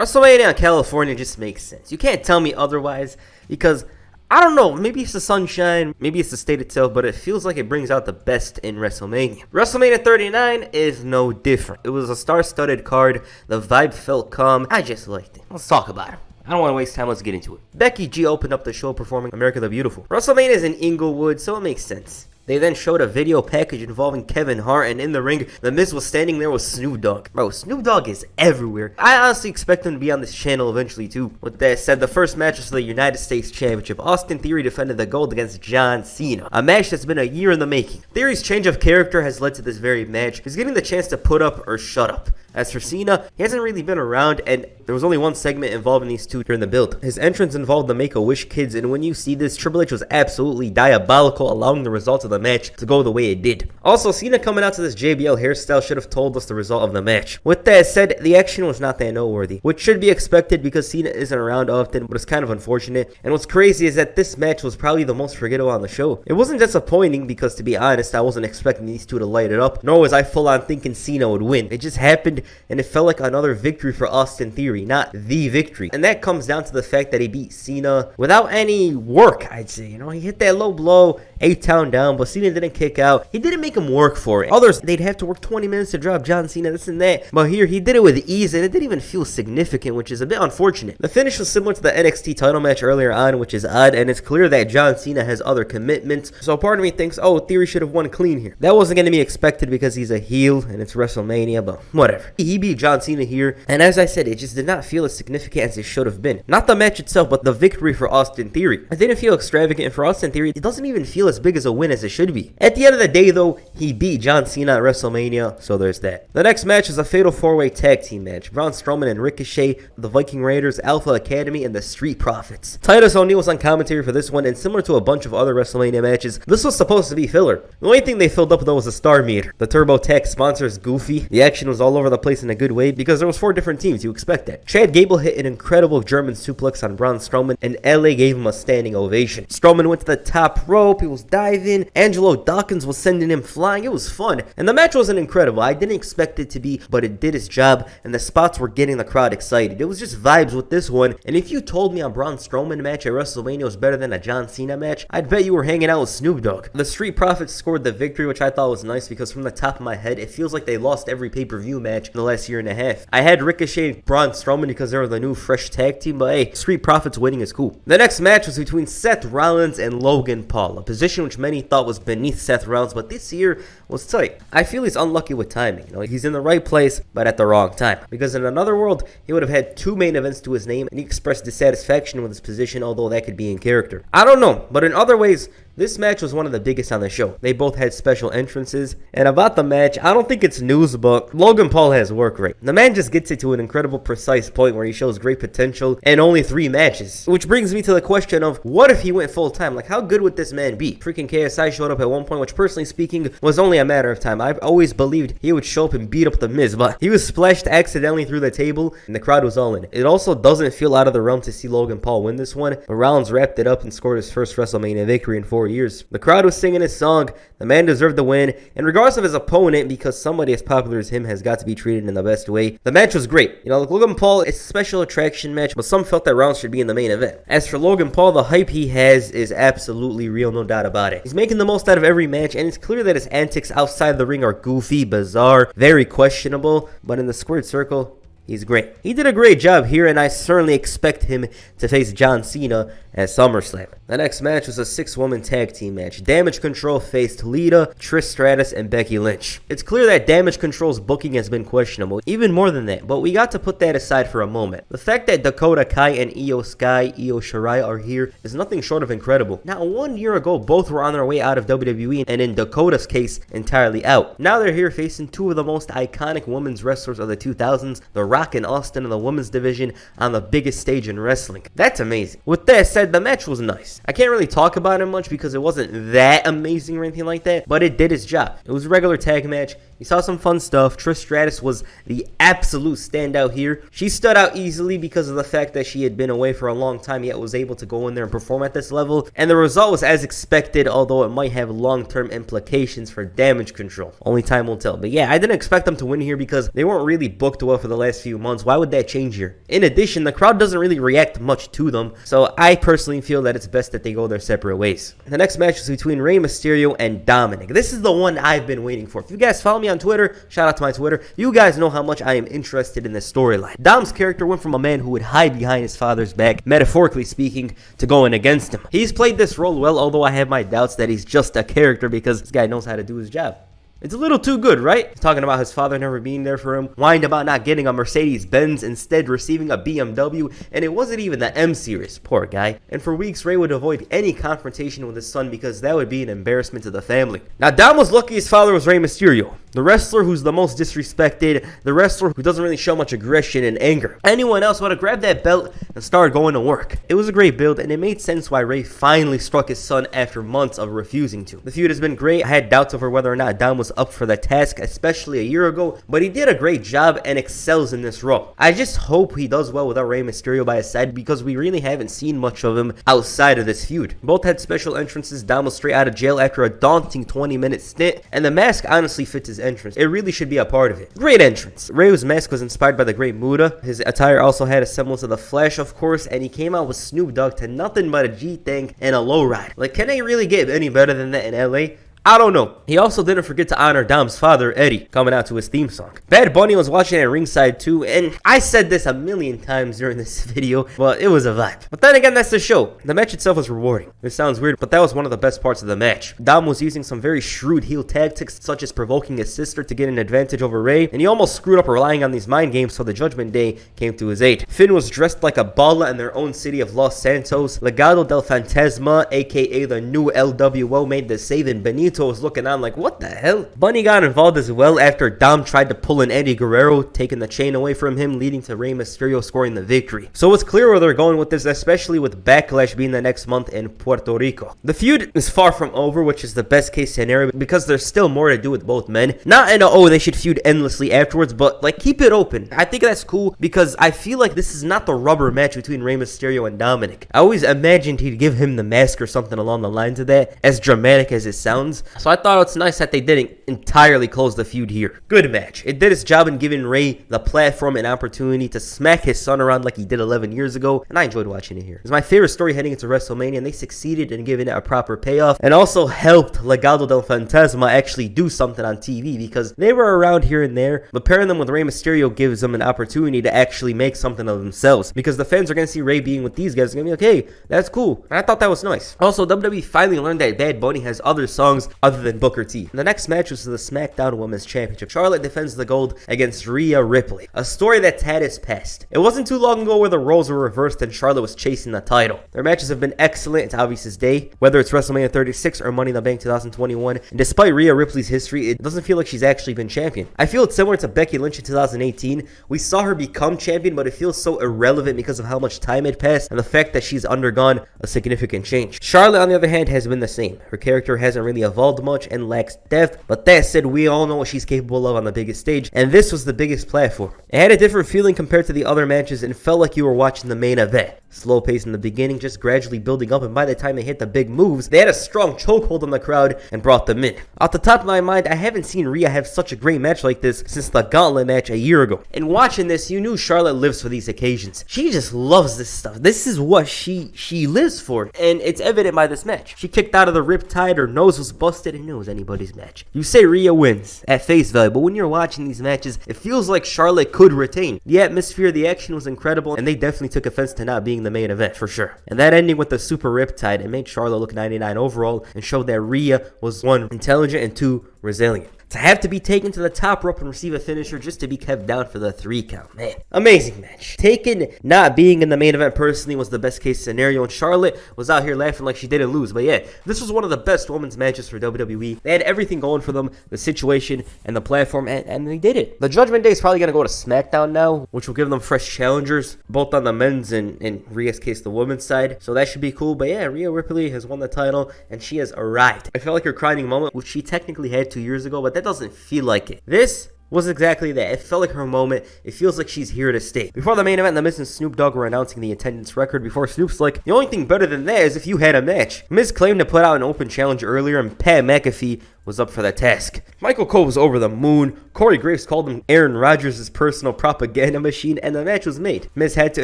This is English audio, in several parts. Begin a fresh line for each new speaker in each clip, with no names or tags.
WrestleMania in California just makes sense. You can't tell me otherwise because, I don't know, maybe it's the sunshine, maybe it's the state itself, but it feels like it brings out the best in WrestleMania. WrestleMania 39 is no different. It was a star-studded card, the vibe felt calm, I just liked it. Let's talk about it. I don't want to waste time, let's get into it. Becky G opened up the show performing America the Beautiful. WrestleMania is in Inglewood, so it makes sense. They then showed a video package involving Kevin Hart, and in the ring, The Miz was standing there with Snoop Dogg. Bro, Snoop Dogg is everywhere. I honestly expect him to be on this channel eventually too. With that said, the first match was for the United States Championship. Austin Theory defended the gold against John Cena. A match that's been a year in the making. Theory's change of character has led to this very match. He's getting the chance to put up or shut up. As for Cena, he hasn't really been around, and there was only one segment involving these two during the build. His entrance involved the Make-A-Wish kids, and when you see this, Triple H was absolutely diabolical, allowing the results of the match to go the way it did. Also, Cena coming out to this JBL hairstyle should have told us the result of the match. With that said, the action was not that noteworthy, which should be expected because Cena isn't around often, but it's kind of unfortunate. And what's crazy is that this match was probably the most forgettable on the show. It wasn't disappointing because, to be honest, I wasn't expecting these two to light it up, nor was I full on thinking Cena would win. It just happened, and it felt like another victory for Austin Theory, not the victory. And that comes down to the fact that he beat Cena without any work, I'd say. You know, he hit that low blow, 8-town down, but Cena didn't kick out. He didn't make him work for it. Others, they'd have to work 20 minutes to drop John Cena, this and that. But here, he did it with ease, and it didn't even feel significant, which is a bit unfortunate. The finish was similar to the NXT title match earlier on, which is odd, and it's clear that John Cena has other commitments. So part of me thinks, oh, Theory should have won clean here. That wasn't going to be expected because he's a heel, and it's WrestleMania, but whatever. He beat John Cena here, and as I said, it just did not feel as significant as it should have been. Not the match itself, but the victory for Austin Theory. It didn't feel extravagant, and for Austin Theory, it doesn't even feel as big as a win as it should be. At the end of the day, though, he beat John Cena at WrestleMania, so there's that. The next match is a fatal 4-way tag team match. Braun Strowman and Ricochet, the Viking Raiders, Alpha Academy, and the Street Profits. Titus O'Neil was on commentary for this one, and similar to a bunch of other WrestleMania matches, this was supposed to be filler. The only thing they filled up though was a star meter. The TurboTax sponsor is goofy. The action was all over the place in a good way because there was 4 different teams, you expect that. Chad Gable hit an incredible German suplex on Braun Strowman, and LA gave him a standing ovation. Strowman went to the top rope, he was diving, Angelo Dawkins was sending him flying. It was fun, and the match wasn't incredible. I didn't expect it to be, but it did its job, and the spots were getting the crowd excited. It was just vibes with this one, and if you told me a Braun Strowman match at WrestleMania was better than a John Cena match, I'd bet you were hanging out with Snoop Dogg. The Street Profits scored the victory, which I thought was nice because from the top of my head, it feels like they lost every pay-per-view match in the last year and a half. I had Ricochet and Braun Strowman because they were the new fresh tag team, but hey, Street Profits winning is cool. The next match was between Seth Rollins and Logan Paul, a position which many thought was beneath Seth Rollins, but this year was tight. I feel he's unlucky with timing. You know, he's in the right place, but at the wrong time. Because in another world, he would have had 2 main events to his name, and he expressed dissatisfaction with his position, although that could be in character. I don't know, but in other ways, this match was one of the biggest on the show. They both had special entrances. And about the match, I don't think it's news, but Logan Paul has work rate. The man just gets it to an incredible precise point where he shows great potential in only 3 matches. Which brings me to the question of, what if he went full time? Like, how good would this man be? Freaking KSI showed up at one point, which personally speaking was only a matter of time. I've always believed he would show up and beat up The Miz, but he was splashed accidentally through the table and the crowd was all in it. It also doesn't feel out of the realm to see Logan Paul win this one, but Rollins wrapped it up and scored his first WrestleMania victory in 4 years. The crowd was singing his song, the man deserved the win, and regardless of his opponent, because somebody as popular as him has got to be treated in the best way, the match was great. You know, Logan Paul is a special attraction match, but some felt that Rollins should be in the main event. As for Logan Paul, the hype he has is absolutely real, no doubt about it. He's making the most out of every match, and it's clear that his antics outside the ring are goofy, bizarre, very questionable, but in the squared circle, he's great. He did a great job here, and I certainly expect him to face John Cena at SummerSlam. The next match was a 6-woman tag team match. Damage Control faced Lita, Trish Stratus, and Becky Lynch. It's clear that Damage Control's booking has been questionable, even more than that, but we got to put that aside for a moment. The fact that Dakota Kai and Io Sky, Io Shirai are here is nothing short of incredible. Now, 1 year ago, both were on their way out of WWE, and in Dakota's case, entirely out. Now they're here facing 2 of the most iconic women's wrestlers of the 2000s, The Rock and Austin in the women's division on the biggest stage in wrestling. That's amazing. With that said, the match was nice. I can't really talk about it much because it wasn't that amazing or anything like that, but it did its job. It was a regular tag match. You saw some fun stuff. Trish Stratus was the absolute standout here. She stood out easily because of the fact that she had been away for a long time, yet was able to go in there and perform at this level. And the result was as expected, although it might have long-term implications for Damage Control. Only time will tell. But yeah, I didn't expect them to win here because they weren't really booked well for the last few months. Why would that change here? In addition, the crowd doesn't really react much to them, so I personally feel that it's best that they go their separate ways. The next match is between Rey Mysterio and Dominic. This is the one I've been waiting for. If you guys follow me on Twitter, shout out to my Twitter, you guys know how much I am interested in this storyline. Dom's character went from a man who would hide behind his father's back, metaphorically speaking, to going against him. He's played this role well, although I have my doubts that he's just a character because this guy knows how to do his job. It's a little too good, right? He's talking about his father never being there for him, whined about not getting a Mercedes-Benz, instead receiving a BMW, and it wasn't even the M series. Poor guy. And for weeks, Rey would avoid any confrontation with his son because that would be an embarrassment to the family. Now, Dom was lucky his father was Rey Mysterio, the wrestler who's the most disrespected, the wrestler who doesn't really show much aggression and anger. Anyone else would have grabbed that belt and started going to work. It was a great build, and it made sense why Rey finally struck his son after months of refusing to. The feud has been great. I had doubts over whether or not Dom was up for the task, especially a year ago, but he did a great job and excels in this role. I just hope he does well without Rey Mysterio by his side because we really haven't seen much of him outside of this feud. Both had special entrances. Dom was straight out of jail after a daunting 20-minute stint, and the mask honestly fits his entrance. It really should be a part of it. Great entrance. Rey's mask was inspired by the Great Muta. His attire also had a semblance of the Flash, of course, and he came out with Snoop Dogg to nothing but a G-Tank and a lowrider. Like, can they really get any better than that in LA? I don't know. He also didn't forget to honor Dom's father, Eddie, coming out to his theme song. Bad Bunny was watching at ringside too, and I said this a million times during this video, but it was a vibe. But then again, that's the show. The match itself was rewarding. This sounds weird, but that was one of the best parts of the match. Dom was using some very shrewd heel tactics, such as provoking his sister to get an advantage over Rey, and he almost screwed up relying on these mind games, so the Judgment Day came to his aid. Finn was dressed like a baller in their own city of Los Santos. Legado del Fantasma, aka the new LWO, made the save, and Benito was looking on like, what the hell? Bunny got involved as well after Dom tried to pull an Eddie Guerrero, taking the chain away from him, leading to Rey Mysterio scoring the victory. So it's clear where they're going with this, especially with Backlash being the next month in Puerto Rico. The feud is far from over, which is the best case scenario because there's still more to do with both men. Not in a, oh, they should feud endlessly afterwards, but like keep it open. I think that's cool because I feel like this is not the rubber match between Rey Mysterio and Dominic. I always imagined he'd give him the mask or something along the lines of that, as dramatic as it sounds. So I thought it's nice that they didn't entirely close the feud here. Good match. It did its job in giving Rey the platform and opportunity to smack his son around like he did 11 years ago, and I enjoyed watching it here. It's my favorite story heading into WrestleMania, and they succeeded in giving it a proper payoff, and also helped Legado del Fantasma actually do something on TV because they were around here and there, but pairing them with Rey Mysterio gives them an opportunity to actually make something of themselves because the fans are going to see Rey being with these guys and going to be like, hey, that's cool. And I thought that was nice. Also, WWE finally learned that Bad Bunny has other songs other than Booker T. The next match was the SmackDown Women's Championship. Charlotte defends the gold against Rhea Ripley, a story that's had its past. It wasn't too long ago where the roles were reversed and Charlotte was chasing the title. Their matches have been excellent. It's obvious as day, whether it's WrestleMania 36 or Money in the Bank 2021. And despite Rhea Ripley's history, it doesn't feel like she's actually been champion. I feel it's similar to Becky Lynch in 2018. We saw her become champion, but it feels so irrelevant because of how much time had passed and the fact that she's undergone a significant change. Charlotte, on the other hand, has been the same. Her character hasn't really evolved much and lacks depth, but that said, we all know what she's capable of on the biggest stage, and this was the biggest platform. It had a different feeling compared to the other matches and felt like you were watching the main event. Slow pace in the beginning, just gradually building up, and by the time they hit the big moves, they had a strong chokehold on the crowd and brought them in. Off the top of my mind, I haven't seen Rhea have such a great match like this since the Gauntlet match a year ago. And watching this, you knew Charlotte lives for these occasions. She just loves this stuff. This is what she lives for, and it's evident by this match. She kicked out of the Riptide, her nose was busted, and it was anybody's match. You say Rhea wins at face value, but when you're watching these matches, it feels like Charlotte could retain. The atmosphere, the action was incredible, and they definitely took offense to not being the main event for sure. And that ending with the Super Riptide, it made Charlotte look 99 overall and showed that Rhea was 1, intelligent, and 2, resilient. To have to be taken to the top rope and receive a finisher just to be kept down for the 3 count. Man, amazing match. Taken not being in the main event personally was the best case scenario, and Charlotte was out here laughing like she didn't lose. But yeah, this was one of the best women's matches for WWE. They had everything going for them, the situation and the platform, and they did it. The Judgment Day is probably going to go to SmackDown now, which will give them fresh challengers, both on the men's and in Rhea's case, the women's side. So that should be cool. But yeah, Rhea Ripley has won the title, and she has arrived. I felt like her crying moment, which she technically had 2 years ago, but that doesn't feel like it. This was exactly that. It felt like her moment. It feels like she's here to stay. Before the main event, The Miz and Snoop Dogg were announcing the attendance record before Snoop's like, the only thing better than that is if you had a match. Miz claimed to put out an open challenge earlier, and Pat McAfee was up for the task. Michael Cole was over the moon. Corey Graves called him Aaron Rodgers' personal propaganda machine, and the match was made. Miz had to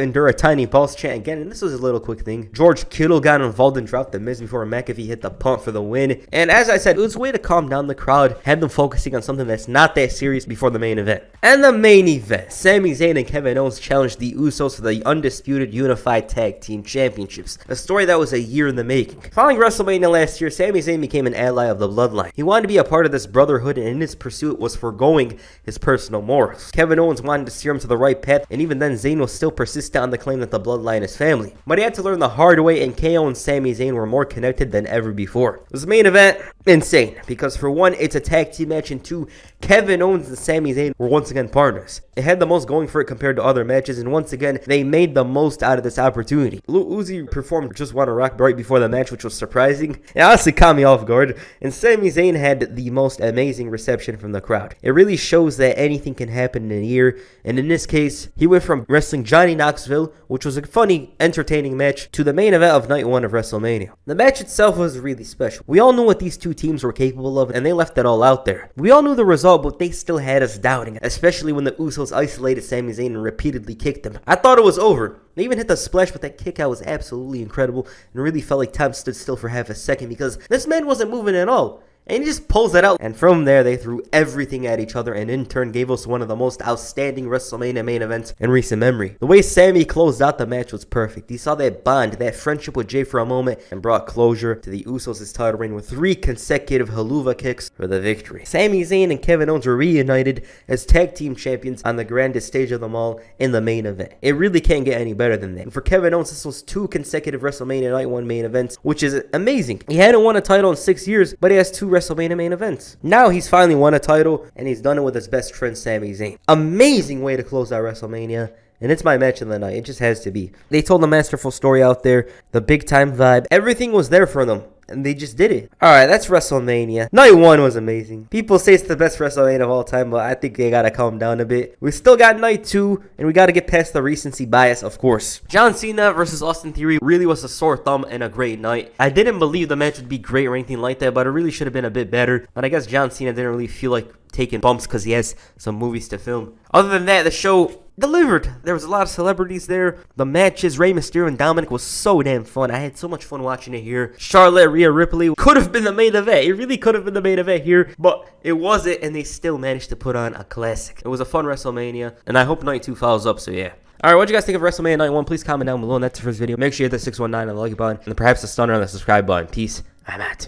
endure a tiny pulse chant again, and this was a little quick thing. George Kittle got involved and dropped the Miz before McAfee hit the pump for the win. And as I said, it was a way to calm down the crowd, had them focusing on something that's not that serious before the main event. And the main event, Sami Zayn and Kevin Owens challenged the Usos for the undisputed unified tag team championships, a story that was a year in the making. Following WrestleMania last year, Sami Zayn became an ally of the Bloodline. He wanted to be a part of this brotherhood, and in his pursuit was foregoing his personal morals. Kevin Owens wanted to steer him to the right path, and even then Zayn was still persistent on the claim that the Bloodline is family. But he had to learn the hard way, and KO and Sami Zayn were more connected than ever before. This main event, insane, because for one, it's a tag team match, and two, Kevin Owens and Sami Zayn were once again partners. It had the most going for it compared to other matches, and once again, they made the most out of this opportunity. Lil Uzi performed Just Wanna Rock right before the match, which was surprising. It honestly caught me off guard, and Sami Zayn had the most amazing reception from the crowd. It really shows that anything can happen in a year, and in this case, he went from wrestling Johnny Knoxville, which was a funny, entertaining match, to the main event of night 1 of WrestleMania. The match itself was really special. We all knew what these two teams were capable of, and they left it all out there. We all knew the result, but they still had us doubting, especially when the Usos isolated Sami Zayn and repeatedly kicked him. I thought it was over. They even hit the splash, but that kick out was absolutely incredible, and really felt like time stood still for half a second because this man wasn't moving at all. And he just pulls that out. And from there, they threw everything at each other and in turn gave us one of the most outstanding WrestleMania main events in recent memory. The way Sami closed out the match was perfect. He saw that bond, that friendship with Jay for a moment, and brought closure to the Usos' title reign with 3 consecutive haluva kicks for the victory. Sami Zayn and Kevin Owens were reunited as tag team champions on the grandest stage of them all in the main event. It really can't get any better than that. And for Kevin Owens, this was 2 consecutive WrestleMania Night 1 main events, which is amazing. He hadn't won a title in 6 years, but he has 2 WrestleMania main events. Now he's finally won a title, and he's done it with his best friend Sami Zayn. Amazing way to close out WrestleMania, and it's my match of the night. It just has to be. They told a masterful story out there, the big time vibe. Everything was there for them, and they just did it. Alright, that's WrestleMania. Night 1 was amazing. People say it's the best WrestleMania of all time, but I think they gotta calm down a bit. We still got Night 2, and we gotta get past the recency bias, of course. John Cena versus Austin Theory really was a sore thumb and a great night. I didn't believe the match would be great or anything like that, but it really should have been a bit better. But I guess John Cena didn't really feel like taking bumps because he has some movies to film. Other than that, the show delivered. There was a lot of celebrities there. The matches, Rey Mysterio and Dominic, was so damn fun. I had so much fun watching it here. Charlotte, Rhea Ripley could have been the main event. It really could have been the main event here, but it wasn't, and they still managed to put on a classic. It was a fun WrestleMania, and I hope Night 2 follows up, so yeah. Alright, what do you guys think of WrestleMania Night 1? Please comment down below, and that's the first video. Make sure you hit the 619 on the like button, and perhaps the stunner on the subscribe button. Peace. I'm out.